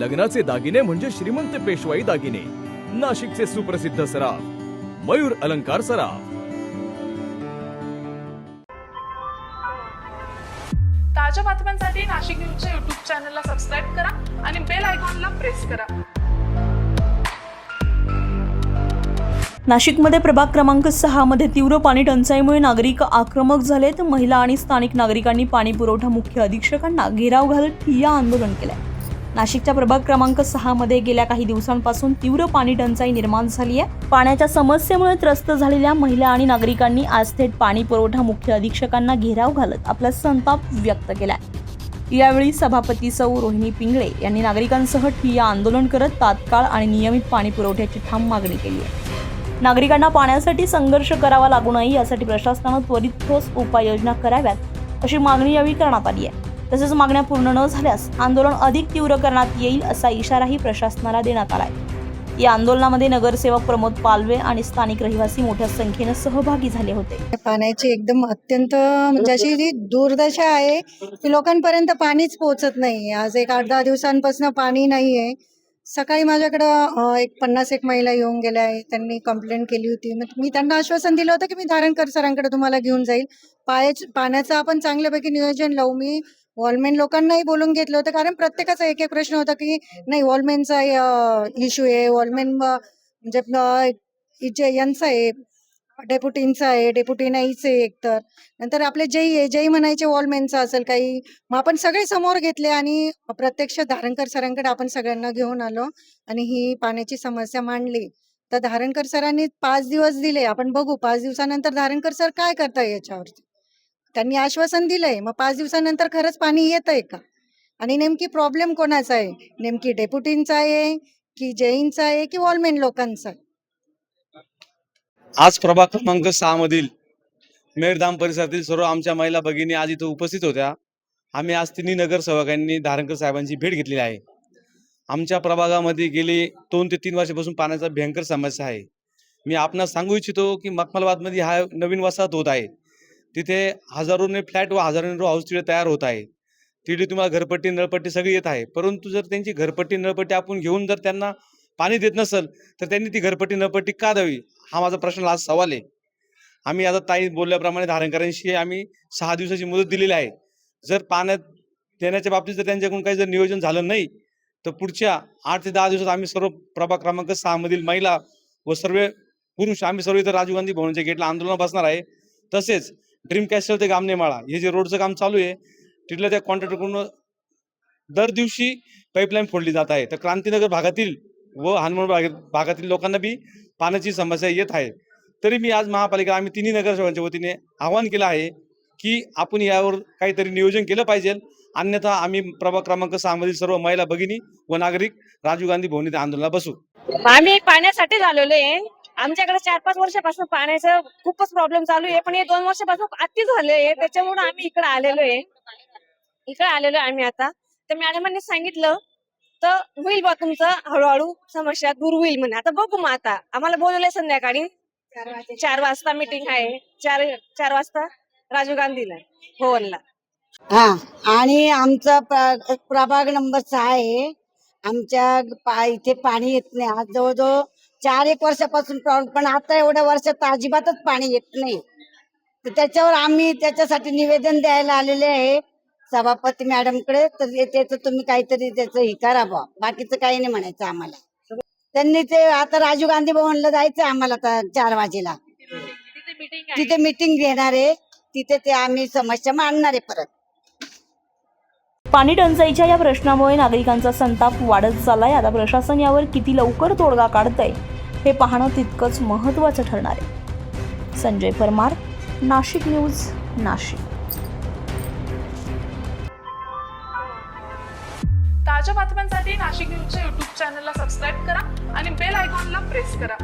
लग्नाचे दागिने म्हणजे श्रीमंत पेशवाई दागिने. नाशिकचे सुप्रसिद्ध सराफ मयूर अलंकार सराफ. ताज्या बातम्यांसाठी नाशिक न्यूजच्या YouTube चॅनलला सबस्क्राईब करा आणि बेल आयकॉनला प्रेस करा. नाशिकमध्ये प्रभाग क्रमांक 6 मध्ये तीव्र पाणी टंचाईमुळे नागरिक आक्रमक झालेत. महिला आणि स्थानिक नागरिकांनी पाणी पुरवठा मुख्य अधीक्षकांना घेराव घालत ठिय्या आंदोलन केलंय. नाशिकच्या प्रभाग क्रमांक 6 मध्ये गेल्या काही दिवसांपासून तीव्र पाणी टंचाई निर्माण झाली आहे. पाण्याच्या समस्येमुळे त्रस्त झालेल्या महिला आणि नागरिकांनी आज थेट पाणी पुरवठा मुख्य अधीक्षकांना घेराव घालत आपला संताप व्यक्त केलाय. यावेळी सभापती सौ रोहिणी पिंगळे यांनी नागरिकांसह ठिय्या आंदोलन करत तात्काळ आणि नियमित पाणी पुरवठ्याची ठाम मागणी केली आहे. नागरिकांना पाण्यासाठी संघर्ष करावा लागू नये यासाठी प्रशासनानं त्वरित ठोस उपाययोजना कराव्यात अशी मागणी यावेळी करण्यात आली आहे. तसेच मागण्या पूर्ण न झाल्यास आंदोलन अधिक तीव्र करण्यात येईल असा इशाराही प्रशासनाला देण्यात आलाय. या आंदोलनामध्ये नगरसेवक प्रमोद पालवे आणि स्थानिक रहिवासी मोठ्या संख्येने सहभागी झाले होते. पाण्याची एकदम अत्यंत म्हणजे अशी जी दुर्दशा आहे की लोकांपर्यंत पाणीच पोहोचत नाही. आज एक 8-10 दिवसांपासून पाणी नाही आहे. सकाळी माझ्याकडं एक 50 महिला येऊन गेल्या आहे. त्यांनी कंप्लेंट केली होती. मग मी त्यांना आश्वासन दिलं होतं की मी धारणकर सरांकडे तुम्हाला घेऊन जाईल. पाण्याचं आपण चांगल्यापैकी नियोजन लावू. मी वॉलमॅन लोकांनाही बोलून घेतलं होतं, कारण प्रत्येकाचा एक एक प्रश्न होता की नाही वॉलमॅनचा इश्यू आहे, वॉलमॅन म्हणजे यांचा आहे, डेप्युटींचा आहे, डेप्युटी नाहीच आहे एकतर. नंतर आपले जई म्हणायचे वॉलमॅनचा असेल काही. मग आपण सगळे समोर घेतले आणि प्रत्यक्ष धारणकर सरांकडे आपण सगळ्यांना घेऊन आलो आणि ही पाण्याची समस्या मांडली. तर धारणकर सरांनी 5 दिवस दिले. आपण बघू 5 दिवसानंतर धारणकर सर काय करताय याच्यावरती. त्यांनी आश्वासन दिलंय. मग 5 दिवसानंतर खरंच पाणी येतंय का आणि नेमकी प्रॉब्लेम कोणाचा आहे, नेमकी डेप्युटींचा आहे की जैनचा आहे की वॉलमॅन लोकांचा. आज प्रभाग क्रमांक 6 मधील मेरधाम परिसरातील सर्व आमच्या महिला भगिनी आज इथं उपस्थित होत्या. आम्ही आज तिन्ही नगरसेवकांनी धारणकर साहेबांची भेट घेतलेली आहे. आमच्या प्रभागामध्ये गेली 2 ते 3 वर्षापासून पाण्याचा भयंकर समस्या आहे. मी आपणास सांगू इच्छितो की मखमलबादमध्ये हा नवीन वसाहत होत आहे. तिथे हजारोने फ्लॅट व हजारोने हाऊस तिथे तयार होत आहे. तिथे तुम्हाला घरपट्टी नळपट्टी सगळी येत आहे. परंतु जर त्यांची घरपट्टी नळपट्टी आपण घेऊन जर त्यांना पाणी देत नसेल तर त्यांनी ती घरपट्टी नळपट्टी का द्यावी, हा माझा प्रश्न आज सवाल आहे. आम्ही आता ताई बोलल्याप्रमाणे धारणकरांशी आम्ही 6 दिवसाची मुदत दिलेली आहे. जर पाण्यात देण्याच्या बाबतीत जर त्यांच्याकडून काही जर नियोजन झालं नाही तर पुढच्या 8 ते 10 दिवसात आम्ही सर्व प्रभाग क्रमांक 6 मधील महिला व सर्व पुरुष आम्ही सर्व इथं राजीव गांधी भवनच्या गेटला आंदोलन बसणार आहे. तसेच ड्रीम कॅस्टल ते गामनेमाळा हे जे रोडचं काम चालू आहे तिथल्या त्या कॉन्ट्रॅक्टरकडून दर दिवशी पाईपलाईन फोडली जात आहे. तर क्रांतीनगर भागातील व हनुमान भागातील लोकांना बी पाण्याची समस्या येत आहे. तरी मी आज महापालिका आम्ही तिन्ही नगरसेवकांच्या वतीने आवाहन केलं आहे की आपण यावर काहीतरी नियोजन केलं पाहिजे. अन्यथा आम्ही प्रभाग क्रमांक 6 मधील सर्व महिला भगिनी व नागरिक राजीव गांधी भवनी आंदोलनाला बसू. आम्ही पाण्यासाठी झालेलो आहे. आमच्याकडे 4-5 वर्षापासून पाण्याचं खूपच प्रॉब्लेम चालू आहे. पण हे 2 वर्षापासून अति झाले. त्याच्यामुळे आम्ही इकडे आलेलो आहे. आम्ही आता तर मॅडमांनी सांगितलं तर होईल बा तुमचं हळूहळू समस्या दूर होईल म्हणे. आता बघू मग. आता आम्हाला बोलवलंय संध्याकाळी 4 वाजता मीटिंग आहे. 4 वाजता राजीव गांधीला भवनला. आणि आमचा प्रभाग नंबर 6 आहे. आमच्या इथे पाणी येत नाही. आज जवळजवळ 4-1 वर्षापासून प्रॉब्लेम. पण आता एवढ्या वर्षात अजिबातच पाणी येत नाही. तर त्याच्यावर आम्ही त्याच्यासाठी निवेदन द्यायला आलेले आहे सभापती मॅडमकडे. तर त्याचं तुम्ही काहीतरी त्याचं हे करा बा. बाकीचं काही नाही म्हणायचं आम्हाला. त्यांनी ते आता राजीव गांधी भवनला जायचं आम्हाला 4 वाजेला. तिथे मीटिंग घेणार आहे. तिथे ते आम्ही समस्या मांडणार आहे परत. पाणी टंचाईच्या या प्रश्नामुळे नागरिकांचा संताप वाढत चाललाय. आता प्रशासन यावर किती लवकर तोडगा काढतंय हे पाहणं तितकंच महत्त्वाचं ठरणार आहे. संजय परमार, नाशिक न्यूज, नाशिक. ताज्या बातम्यांसाठी नाशिक न्यूजच्या YouTube चॅनलला सबस्क्राईब करा आणि बेल आयकॉनला प्रेस करा.